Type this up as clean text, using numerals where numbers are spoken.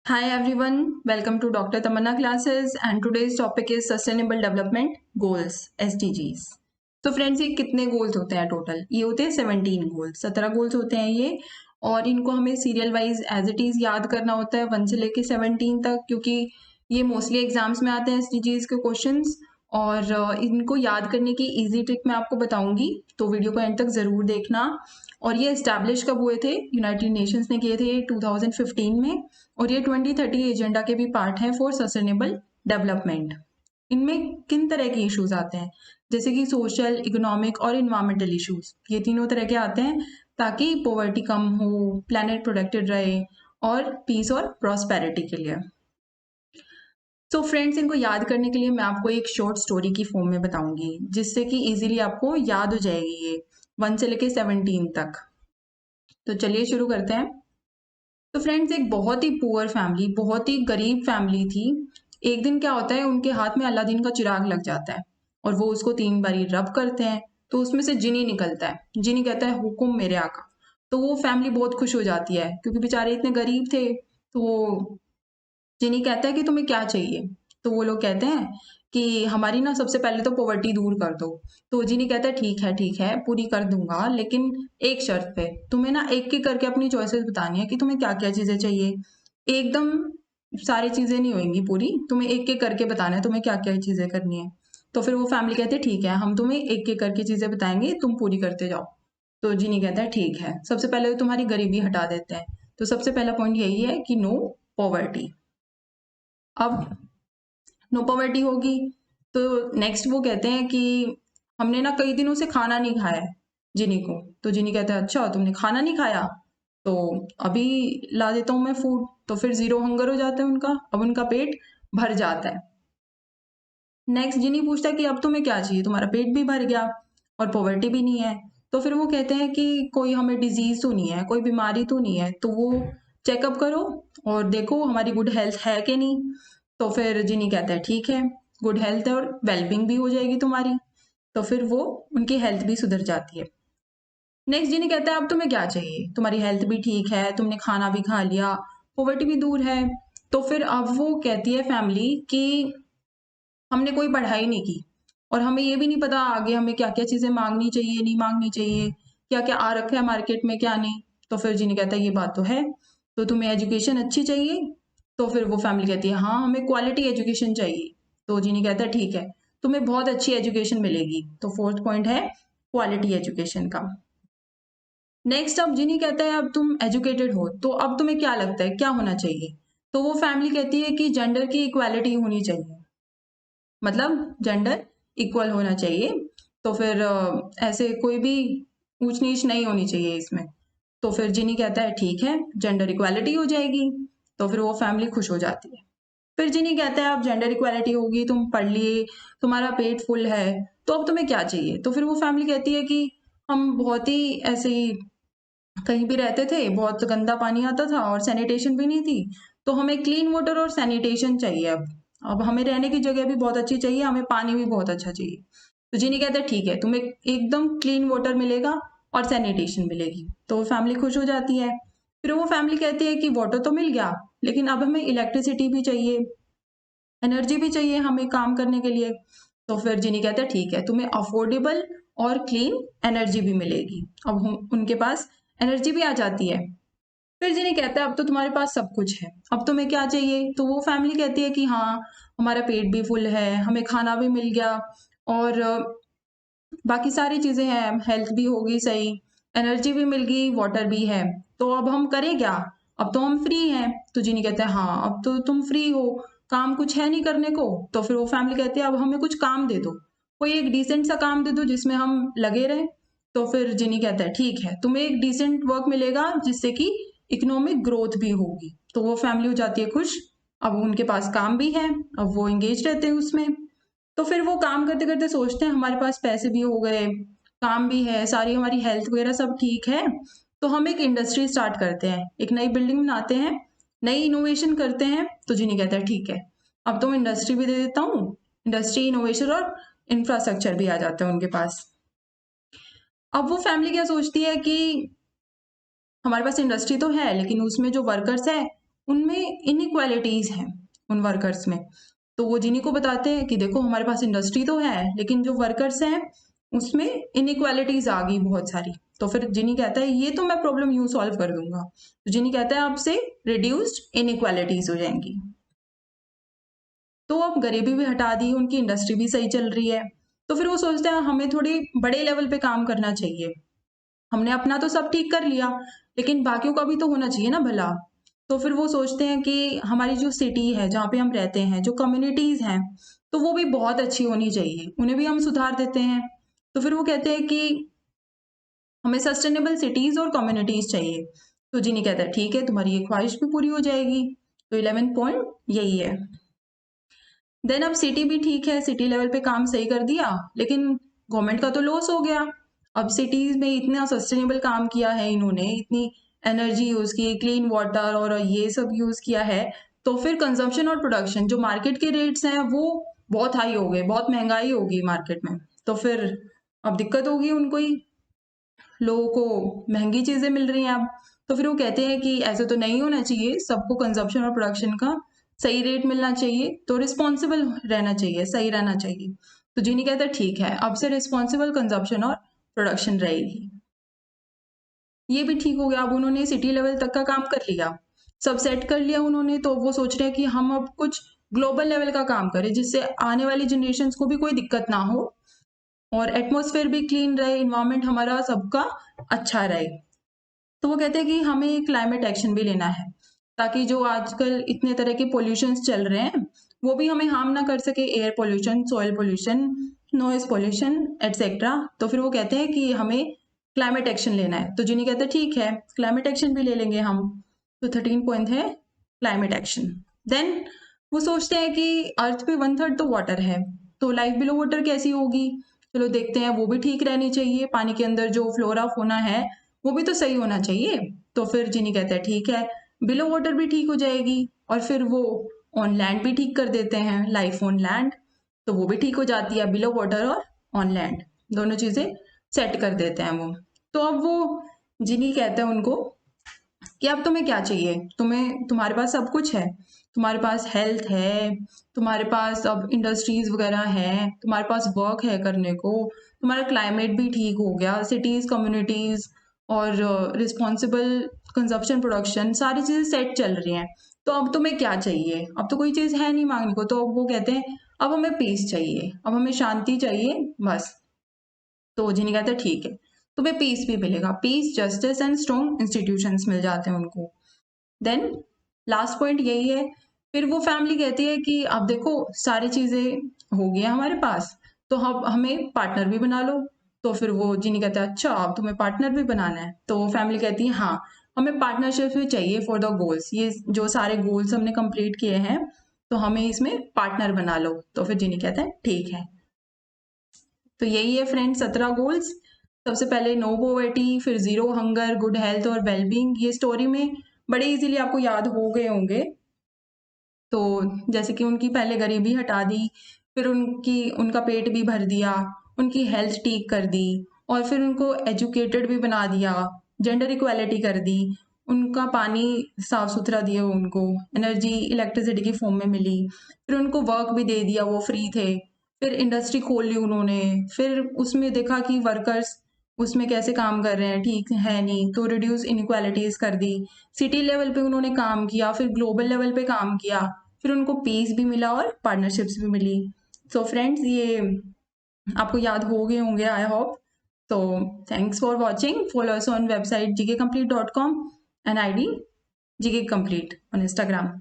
Hi everyone, welcome to Dr. Tamanna classes and today's topic is Sustainable Development Goals SDGs। तो friends ये कितने goals होते हैं total? ये होते हैं 17 गोल्स, 17 गोल्स होते हैं ये। और इनको हमें serial wise as it is याद करना होता है 1 से लेके 17 तक, क्योंकि ये मोस्टली एग्जाम्स में आते हैं एसडीजीज के क्वेश्चंस। और इनको याद करने की इजी ट्रिक मैं आपको बताऊंगी, तो वीडियो को एंड तक जरूर देखना। और ये एस्टैब्लिश कब हुए थे? यूनाइटेड नेशंस ने किए थे 2015 में। और ये 2030 एजेंडा के भी पार्ट है फॉर सस्टेनेबल डेवलपमेंट। इनमें किन तरह के इश्यूज आते हैं? जैसे कि सोशल, इकोनॉमिक और इन्वायरमेंटल इश्यूज, ये तीनों तरह के आते हैं ताकि पॉवर्टी कम हो, प्लेनेट प्रोटेक्टेड रहे और पीस और प्रॉस्पेरिटी के लिए। तो फ्रेंड्स, इनको याद करने के लिए मैं आपको एक शॉर्ट स्टोरी की फॉर्म में बताऊंगी, जिससे कि इजीली आपको याद हो जाएगी ये 1 से लेके 17 तक। तो चलिए शुरू करते हैं। तो फ्रेंड्स, एक बहुत ही पुअर फैमिली, बहुत ही गरीब फैमिली थी। एक दिन क्या होता है, उनके हाथ में अलादीन का चिराग लग जाता है और वो उसको 3 बारी रब करते हैं तो उसमें से जिनी निकलता है। जिनी कहता है हुकुम मेरे आका। तो वो फैमिली बहुत खुश हो जाती है, क्योंकि बेचारे इतने गरीब थे। तो वो जिनी कहता है कि तुम्हें क्या चाहिए? तो वो लोग कहते हैं कि हमारी ना सबसे पहले तो पॉवर्टी दूर कर दो। तो जिनी कहता है ठीक है पूरी कर दूंगा, लेकिन एक शर्त पे। तुम्हें ना एक एक करके अपनी चॉइसेस बतानी है कि तुम्हें क्या क्या चीजें चाहिए। एकदम सारी चीजें नहीं होंगी पूरी, तुम्हें एक एक करके बताना है तुम्हें क्या क्या चीजें करनी है। तो फिर वो फैमिली कहते हैं ठीक है, हम तुम्हें एक एक करके चीजें बताएंगे, तुम पूरी करते जाओ। तो जिनी कहता है ठीक है, सबसे पहले तो तुम्हारी गरीबी हटा देते हैं। तो सबसे पहला पॉइंट यही है कि नो पॉवर्टी। अब नो पॉवर्टी होगी तो नेक्स्ट वो कहते हैं कि हमने ना कई दिनों से खाना नहीं खाया है जिनी को। तो जिनी कहता है अच्छा तुमने खाना नहीं खाया, तो अभी ला देता हूँ मैं फूड। तो फिर जीरो हंगर हो जाता है उनका, अब उनका पेट भर जाता है। नेक्स्ट जिनी पूछता है कि अब तुम्हें क्या चाहिए, तुम्हारा पेट भी भर गया और पॉवर्टी भी नहीं है। तो फिर वो कहते हैं कि कोई हमें डिजीज तो नहीं है, कोई बीमारी तो नहीं है, तो वो चेकअप करो और देखो हमारी गुड हेल्थ है कि नहीं। तो फिर जिनी कहता है ठीक है, गुड हेल्थ है और वेलबिंग भी हो जाएगी तुम्हारी। तो फिर वो उनकी हेल्थ भी सुधर जाती है। नेक्स्ट जिनी कहता है अब तुम्हें क्या चाहिए, तुम्हारी हेल्थ भी ठीक है, तुमने खाना भी खा लिया, पॉवर्टी भी दूर है। तो फिर अब वो कहती है फैमिली कि हमने कोई पढ़ाई नहीं की और हमें ये भी नहीं पता आगे हमें क्या क्या चीजें मांगनी चाहिए, नहीं मांगनी चाहिए, क्या क्या आ रखा है मार्केट में क्या नहीं। तो फिर जिन्हें कहता है ये बात तो है, तो तुम्हें एजुकेशन अच्छी चाहिए। तो फिर वो फैमिली कहती है हाँ हमें क्वालिटी एजुकेशन चाहिए। तो जिन्हें कहता है ठीक है, तुम्हें बहुत अच्छी एजुकेशन मिलेगी। तो फोर्थ पॉइंट है क्वालिटी एजुकेशन का। नेक्स्ट अब जिन्हें कहता है अब तुम एजुकेटेड हो, तो अब तुम्हें क्या लगता है क्या होना चाहिए? तो वो फैमिली कहती है कि जेंडर की इक्वालिटी होनी चाहिए, मतलब जेंडर इक्वल होना चाहिए। तो फिर ऐसे कोई भी ऊंच नीच नहीं होनी चाहिए इसमें। तो फिर जिनी कहता है ठीक है जेंडर इक्वालिटी हो जाएगी। तो फिर वो फैमिली खुश हो जाती है। फिर जिनी कहता है अब जेंडर इक्वालिटी होगी, तुम पढ़ लिए, तुम्हारा पेट फुल है, तो अब तुम्हें क्या चाहिए? तो फिर वो फैमिली कहती है कि हम बहुत ही ऐसे ही कहीं भी रहते थे, बहुत गंदा पानी आता था और सैनिटेशन भी नहीं थी, तो हमें क्लीन वाटर और सैनिटेशन चाहिए। अब हमें रहने की जगह भी बहुत अच्छी चाहिए, हमें पानी भी बहुत अच्छा चाहिए। तो जिनी कहते हैं ठीक है तुम्हें एकदम क्लीन वाटर मिलेगा और सैनिटेशन मिलेगी। तो वो फैमिली खुश हो जाती है। फिर वो फैमिली कहती है कि वाटर तो मिल गया, लेकिन अब हमें इलेक्ट्रिसिटी भी चाहिए, एनर्जी भी चाहिए हमें काम करने के लिए। तो फिर जिनी कहता है ठीक है तुम्हें अफोर्डेबल और क्लीन एनर्जी भी मिलेगी। अब उनके पास एनर्जी भी आ जाती है। फिर जिन्हें कहता है अब तो तुम्हारे पास सब कुछ है, अब तुम्हें क्या चाहिए? तो वो फैमिली कहती है कि हाँ हमारा पेट भी फुल है, हमें खाना भी मिल गया और बाकी सारी चीजें हैं, हेल्थ भी होगी सही, एनर्जी भी मिल गई, वाटर भी है। तो अब हम करें क्या? अब तो हम फ्री हैं। तो जिनी कहता है हाँ अब तो तुम फ्री हो, काम कुछ है नहीं करने को। तो फिर वो फैमिली कहती है अब हमें कुछ काम दे दो, कोई एक डिसेंट सा काम दे दो जिसमें हम लगे रहें। तो फिर जिनी कहता है ठीक है तुम्हें एक डिसेंट वर्क मिलेगा जिससे कि इकोनॉमिक ग्रोथ भी होगी। तो वो फैमिली हो जाती है खुश, अब उनके पास काम भी है, अब वो एंगेज रहते हैं उसमें। तो फिर वो काम करते करते सोचते हैं हमारे पास पैसे भी हो गए, काम भी है, सारी हमारी हेल्थ वगैरह सब ठीक है, तो हम एक इंडस्ट्री स्टार्ट करते हैं, एक नई बिल्डिंग बनाते हैं, नई इनोवेशन करते हैं। तो जिन्हें कहता है ठीक है अब तो मैं इंडस्ट्री भी दे देता हूँ, इंडस्ट्री इनोवेशन और इंफ्रास्ट्रक्चर भी आ जाता है उनके पास। अब वो फैमिली क्या सोचती है कि हमारे पास इंडस्ट्री तो है, लेकिन उसमें जो वर्कर्स है उनमें इनइक्वालिटीज हैं उन वर्कर्स में। तो वो जिनी को बताते हैं कि देखो हमारे पास इंडस्ट्री तो है लेकिन जो वर्कर्स हैं उसमें इनइक्वालिटीज आ गई बहुत सारी। तो फिर जिनी कहता है ये तो मैं प्रॉब्लम यूं सॉल्व कर दूंगा। तो जिनी कहता है आपसे रिड्यूस्ड इनइक्वालिटीज हो जाएंगी। तो अब गरीबी भी हटा दी, उनकी इंडस्ट्री भी सही चल रही है। तो फिर वो सोचते हैं हमें थोड़ी बड़े लेवल पे काम करना चाहिए। हमने अपना तो सब ठीक कर लिया लेकिन बाकियों का भी तो होना चाहिए ना भला। तो फिर वो सोचते हैं कि हमारी जो सिटी है जहाँ पे हम रहते हैं, जो कम्युनिटीज हैं, तो वो भी बहुत अच्छी होनी चाहिए, उन्हें भी हम सुधार देते हैं। तो फिर वो कहते हैं कि हमें सस्टेनेबल सिटीज और कम्युनिटीज चाहिए। तो जिनी कहता है ठीक है, तुम्हारी ये ख्वाहिश भी पूरी हो जाएगी। तो 11 पॉइंट यही है। देन अब सिटी भी ठीक है, सिटी लेवल पे काम सही कर दिया लेकिन गवर्नमेंट का तो लॉस हो गया। अब सिटीज में इतना सस्टेनेबल काम किया है इन्होंने, इतनी एनर्जी यूज की, क्लीन वाटर और ये सब यूज किया है, तो फिर कंजम्पशन और प्रोडक्शन जो मार्केट के रेट्स हैं वो बहुत हाई हो गए, बहुत महंगाई होगी मार्केट में। तो फिर अब दिक्कत होगी उनको ही, लोगों को महंगी चीजें मिल रही हैं अब। तो फिर वो कहते हैं कि ऐसे तो नहीं होना चाहिए, सबको कंजप्शन और प्रोडक्शन का सही रेट मिलना चाहिए, तो रिस्पॉन्सिबल रहना चाहिए, सही रहना चाहिए। तो जिनी कहता है ठीक है, अब से रिस्पॉन्सिबल कंजप्शन और प्रोडक्शन रहेगी। ये भी ठीक हो गया। अब उन्होंने सिटी लेवल तक का काम कर लिया, सब सेट कर लिया उन्होंने। तो वो सोच रहे हैं कि हम अब कुछ ग्लोबल लेवल का काम करें जिससे आने वाली जनरेशन को भी कोई दिक्कत ना हो और एटमॉस्फेयर भी क्लीन रहे, इन्वायरमेंट हमारा सबका अच्छा रहे। तो वो कहते हैं कि हमें क्लाइमेट एक्शन भी लेना है ताकि जो आजकल इतने तरह के पोल्यूशंस चल रहे हैं वो भी हमें हार्म ना कर सके, air pollution, soil pollution, noise pollution etcetera. तो फिर वो कहते हैं कि हमें क्लाइमेट एक्शन लेना है। तो जिन्हें कहते हैं ठीक है, क्लाइमेट एक्शन भी ले लेंगे हम। तो 13 पॉइंट है क्लाइमेट एक्शन। देन वो सोचते हैं कि अर्थ पे 1/3 तो वाटर है, तो लाइफ बिलो वाटर कैसी होगी। चलो देखते हैं, वो भी ठीक रहनी चाहिए, पानी के अंदर जो फ्लोरा फोना है वो भी तो सही होना चाहिए। तो फिर जिनी कहता है ठीक है, बिलो वाटर भी ठीक हो जाएगी और फिर वो ऑन लैंड भी ठीक कर देते हैं, लाइफ ऑन लैंड। तो वो भी ठीक हो जाती है, बिलो वाटर और ऑन लैंड दोनों चीजें सेट कर देते हैं वो। तो अब वो जिनी कहते हैं उनको कि अब तुम्हें क्या चाहिए, तुम्हारे पास सब कुछ है, तुम्हारे पास हेल्थ है, तुम्हारे पास अब इंडस्ट्रीज वगैरह है, तुम्हारे पास वर्क है करने को, तुम्हारा क्लाइमेट भी ठीक हो गया, सिटीज, कम्युनिटीज और रिस्पॉन्सिबल कंजप्शन, प्रोडक्शन, सारी चीजें सेट चल रही हैं। तो अब तुम्हें क्या चाहिए, अब तो कोई चीज है नहीं मांगने को। तो वो कहते हैं अब हमें पीस चाहिए, अब हमें शांति चाहिए बस। तो जिन्हें कहते हैं ठीक है, तुम्हें पीस भी मिलेगा, peace, justice and strong institutions मिल जाते हैं उनको। देन लास्ट पॉइंट यही है। फिर वो फैमिली कहती है कि अब देखो सारी चीजें हो गई हैं हमारे पास, तो हम हमें पार्टनर भी बना लो। तो फिर वो जिनी कहता है अच्छा अब तुम्हें पार्टनर भी बनाना है। तो वो फैमिली कहती है हाँ, हमें पार्टनरशिप भी चाहिए फॉर द गोल्स, ये जो सारे गोल्स हमने कंप्लीट किए हैं तो हमें इसमें पार्टनर बना लो। तो फिर जिनी कहता है ठीक है। तो यही है फ्रेंड 17 गोल्स। सबसे पहले नो पॉवर्टी, फिर जीरो हंगर, गुड हेल्थ और वेलबींग। ये स्टोरी में बड़े इजीली आपको याद हो गए होंगे। तो जैसे कि उनकी पहले गरीबी हटा दी, फिर उनका पेट भी भर दिया, उनकी हेल्थ ठीक कर दी और फिर उनको एजुकेटेड भी बना दिया, जेंडर इक्वालिटी कर दी, उनका पानी साफ सुथरा दिया, उनको एनर्जी इलेक्ट्रिसिटी की फॉर्म में मिली, फिर उनको वर्क भी दे दिया, वो फ्री थे। फिर इंडस्ट्री खोल ली उन्होंने, फिर उसमें देखा कि वर्कर्स उसमें कैसे काम कर रहे हैं, ठीक है नहीं, तो रिड्यूस इनक्वालिटीज कर दी। सिटी लेवल पे उन्होंने काम किया, फिर ग्लोबल लेवल पे काम किया, फिर उनको पीस भी मिला और पार्टनरशिप्स भी मिली। सो फ्रेंड्स ये आपको याद हो गए होंगे आई होप। तो thanks for watching, follow us on website gkcomplete.com and ID gkcomplete on Instagram.